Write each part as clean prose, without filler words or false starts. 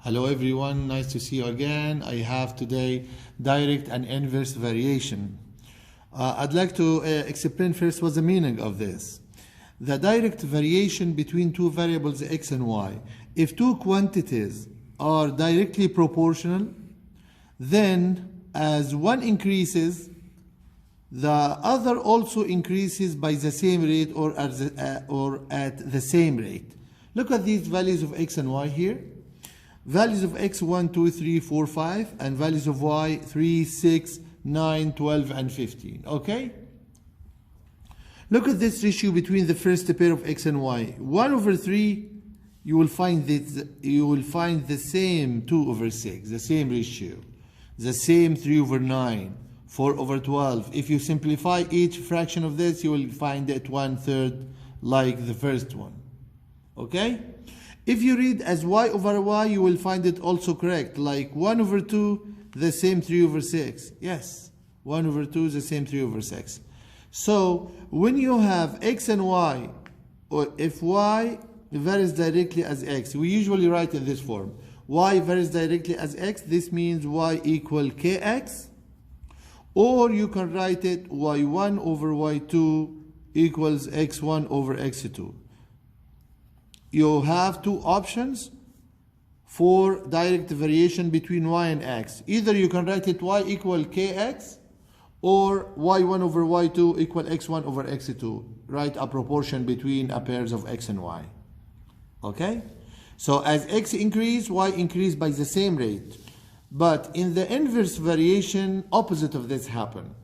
Hello everyone, nice to see you again. I have today direct and inverse variation. I'd like to explain first what's the meaning of this. The direct variation between two variables x and y. If two quantities are directly proportional, then as one increases, the other also increases by the same rate or at the same rate. Look at these values of x and y here. Values of x 1, 2, 3, 4, 5 and values of y 3, 6, 9, 12 and 15. Okay? Look at this ratio between the first pair of x and y. 1 over 3, you will find the same 2 over 6, the same ratio. The same 3 over 9, 4 over 12. If you simplify each fraction of this, you will find it 1/3 like the first one. Okay? If you read as y over y, you will find it also correct, like 1 over 2, the same 3 over 6. Yes, 1 over 2 is the same 3 over 6. So, when you have x and y, or if y varies directly as x, we usually write in this form. Y varies directly as x, this means y equal kx. Or you can write it y1 over y2 equals x1 over x2. You have two options for direct variation between y and x. Either you can write it y equal kx or y1 over y2 equal x1 over x2. Write a proportion between a pairs of x and y. Okay? So as x increase, y increase by the same rate. But in the inverse variation, opposite of this happen.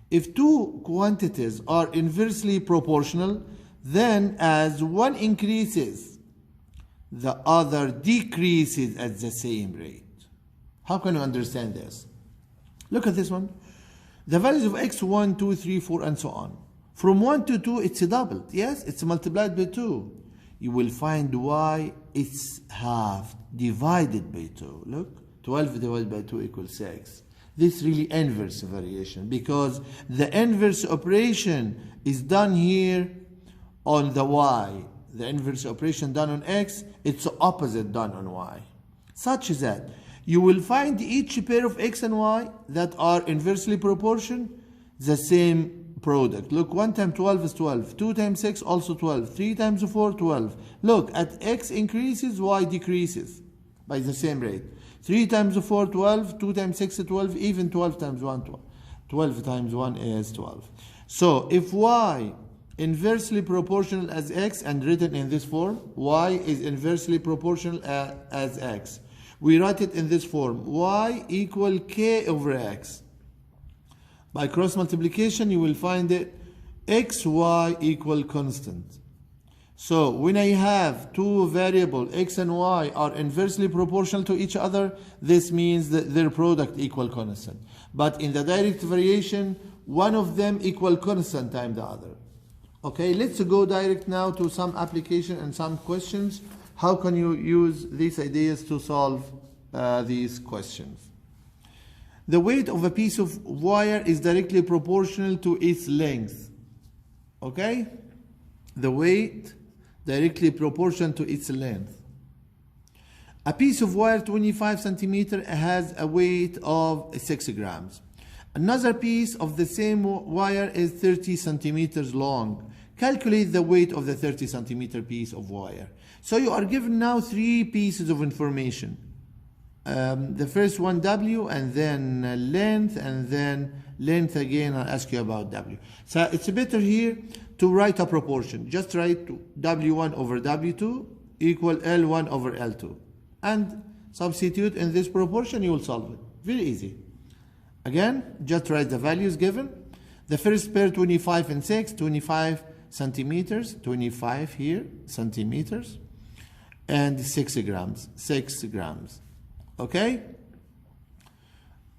If two quantities are inversely proportional, then as one increases, the other decreases at the same rate. How can you understand this? Look at this one. The values of x 1, 2, 3, 4 and so on. From 1 to 2 it's doubled. Yes, it's multiplied by 2. You will find y it's half divided by 2. Look, 12 divided by 2 equals 6. This really inverse variation because the inverse operation is done here on the y. The inverse operation done on x, it's the opposite done on y. Such that you will find each pair of x and y that are inversely proportional, the same product. Look, 1 times 12 is 12. 2 times 6 also 12. 3 times 4, 12. Look, at x increases, y decreases by the same rate. 3 times 4, 12. 2 times 6 is 12. Even 12 times 1, 12. 12 times 1 is 12. So, if y inversely proportional as x and written in this form, y is inversely proportional as x. We write it in this form, y equal k over x. By cross multiplication, you will find it xy equal constant. So when I have two variables, x and y, are inversely proportional to each other, this means that their product equal constant. But in the direct variation, one of them equal constant times the other. Okay, let's go direct now to some application and some questions. How can you use these ideas to solve these questions? The weight of a piece of wire is directly proportional to its length. Okay? The weight directly proportional to its length. A piece of wire 25 centimeters has a weight of 6 grams. Another piece of the same wire is 30 centimeters long. Calculate the weight of the 30 centimeter piece of wire. So you are given now three pieces of information. The first one W, and then length, and then length again. I'll ask you about W. So it's better here to write a proportion. Just write W1 over W2 equal L1 over L2. And substitute in this proportion, you will solve it. Very easy. Again, just write the values given. The first pair 25 and 6, 25 centimeters, 25 here, centimeters, and 6 grams, 6 grams. Okay?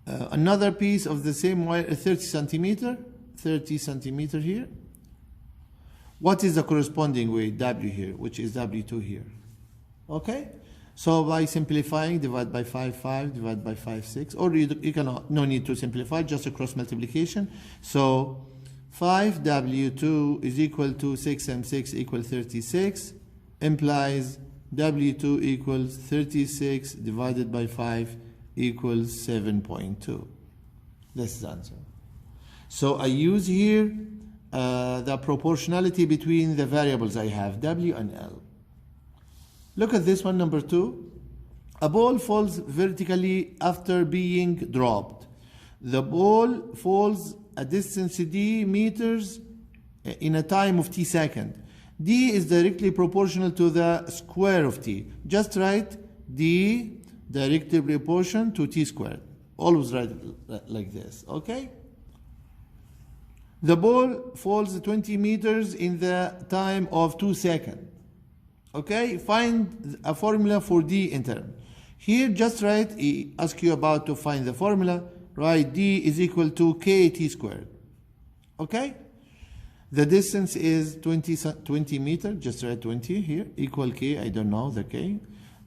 Another piece of the same wire, 30 centimeter here. What is the corresponding weight? W here, which is W2 here. Okay? So by simplifying, divide by 5, 5, divide by 5, 6, or you can, no need to simplify, just a cross multiplication. So 5W2 is equal to 6M6 equal 36, implies W2 equals 36 divided by 5 equals 7.2. This is the answer. So I use here the proportionality between the variables I have, W and L. Look at this one, number 2. A ball falls vertically after being dropped. The ball falls a distance d meters in a time of t second. D is directly proportional to the square of t. Just write D directly proportional to t squared. Always write it like this, okay? The ball falls 20 meters in the time of 2 seconds. Okay, find a formula for D interim. Here just write, he asks you about to find the formula, write D is equal to kt squared. Okay? The distance is 20 meters, just write 20 here, equal k, I don't know the k,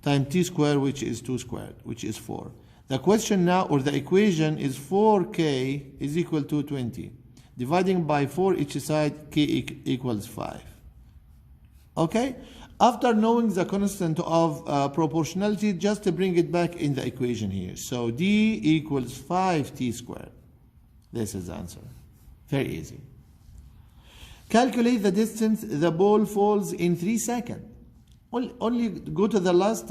times t squared, which is 2 squared, which is 4. The question now, or the equation is 4k is equal to 20. Dividing by 4 each side, k equals 5. Okay? After knowing the constant of proportionality, just to bring it back in the equation here. So d equals 5t squared. This is the answer. Very easy. Calculate the distance the ball falls in 3 seconds. Only go to the last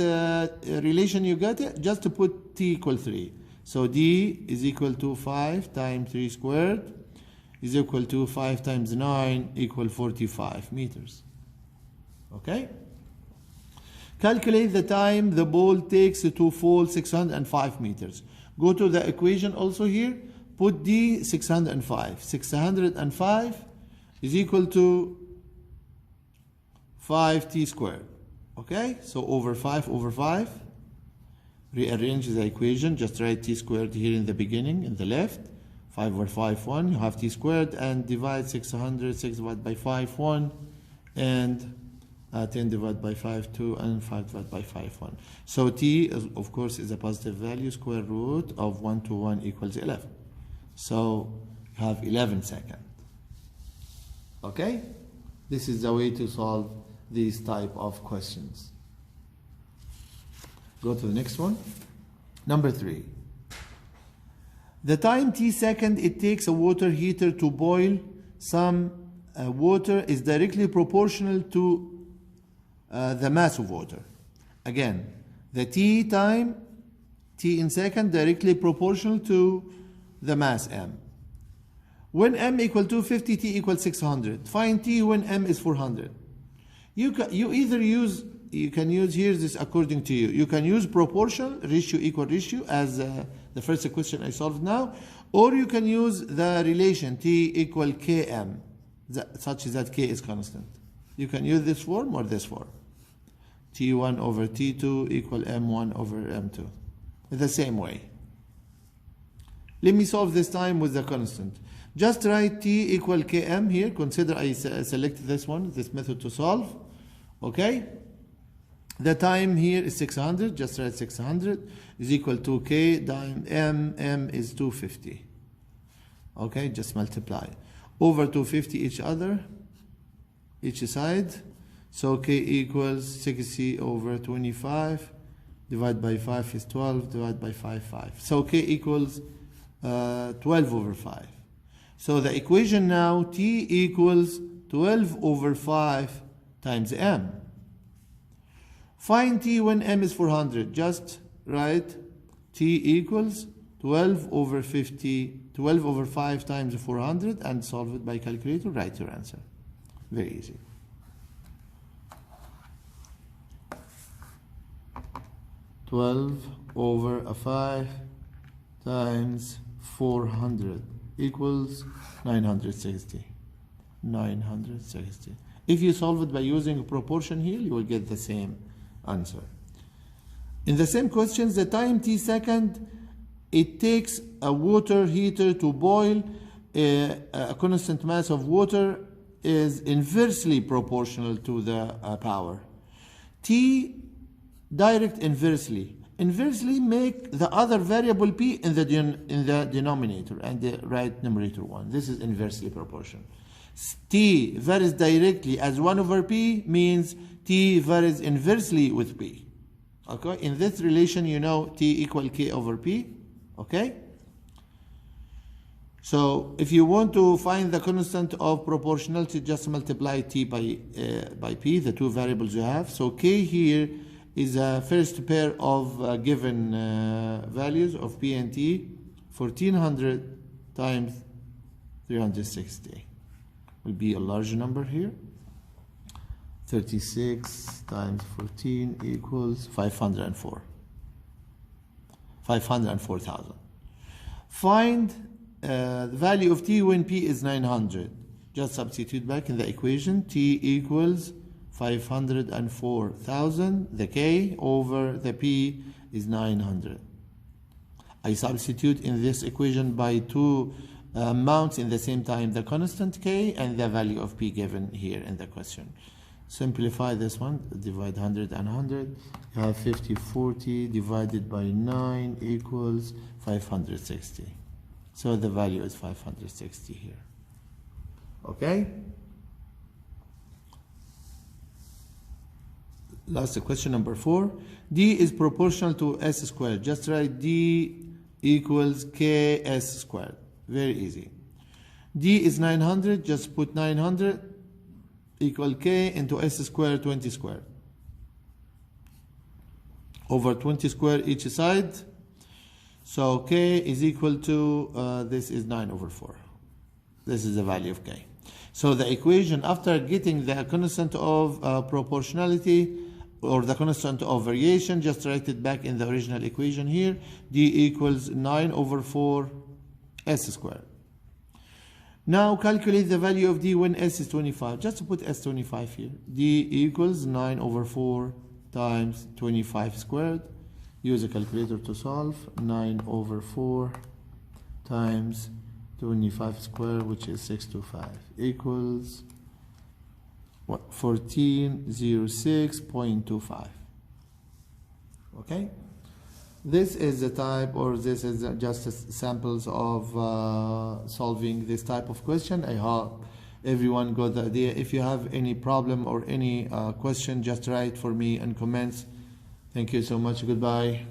relation you got, just to put t equal 3. So d is equal to 5 times 3 squared is equal to 5 times 9 equal 45 meters. Okay? Calculate the time the ball takes to fall 605 meters. Go to the equation also here. Put d 605. 605 is equal to 5t squared. Okay? So over 5 over 5. Rearrange the equation. Just write t squared here in the beginning, in the left. 5 over 5, 1. You have t squared, and divide 600. 6 divided by 5, 1. And 10 divided by 5, 2. And 5 divided by 5, 1. So t, of course, is a positive value. Square root of 1 to 1 equals 11. So you have 11 seconds. Okay? This is the way to solve these type of questions. Go to the next one. Number 3. The time t second it takes a water heater to boil some water is directly proportional to the mass of water. Again, the t time, t in second, directly proportional to the mass m. When m equal 250, t equals 600. Find t when m is 400. You can use here this according to you. You can use proportional, ratio equal ratio, as the first question I solved now, or you can use the relation t equal km, such that k is constant. You can use this form or this form. T1 over T2 equal M1 over M2. The same way. Let me solve this time with the constant. Just write T equal Km here. Consider I select this one, this method to solve. Okay? The time here is 600. Just write 600 is equal to K times M. M is 250. Okay? Just multiply. Over 250 each side. So K equals 60 over 25. Divided by 5 is 12. Divided by 5, 5. So K equals 12 over 5. So the equation now, T equals 12 over 5 times M. Find T when M is 400. Just write T equals 12 over 5 times 400 and solve it by calculator. Write your answer. Very easy. over 5 times 400 equals 960. 960. If you solve it by using a proportion here, you will get the same answer. In the same questions, the time t second it takes a water heater to boil a constant mass of water is inversely proportional to the power. T direct inversely. Inversely make the other variable p in the denominator and write numerator 1. This is inversely proportional. T varies directly as 1 over p means T varies inversely with P. Okay, in this relation, you know T equal K over P. Okay? So if you want to find the constant of proportionality, just multiply T by P, the two variables you have. So K here is a first pair of given values of P and T, 1400 times 360 will be a large number here. 36 times 14 equals 504. 504,000. Find the value of T when P is 900. Just substitute back in the equation. T equals 504,000. The K over the P is 900. I substitute in this equation by two amounts in the same time, the constant K and the value of P given here in the question. Simplify this one, divide 100 and 100. You have 50, 40 divided by 9 equals 560. So the value is 560 here. Okay? Last question, number 4. D is proportional to S squared. Just write D equals KS squared. Very easy. D is 900. Just put 900 equal K into S squared, 20 squared. Over 20 squared each side. So K is equal to, this is 9 over 4. This is the value of K. So the equation, after getting the constant of proportionality or the constant of variation, just write it back in the original equation here. D equals 9 over 4 S squared. Now calculate the value of D when S is 25. Just put S 25 here. D equals 9 over 4 times 25 squared. Use a calculator to solve. 9 over 4 times 25 squared, which is 625, equals what? 1406.25. Okay? This is the type, or this is just samples of solving this type of question. I hope everyone got the idea. If you have any problem or any question, just write for me in comments. Thank you so much. Goodbye.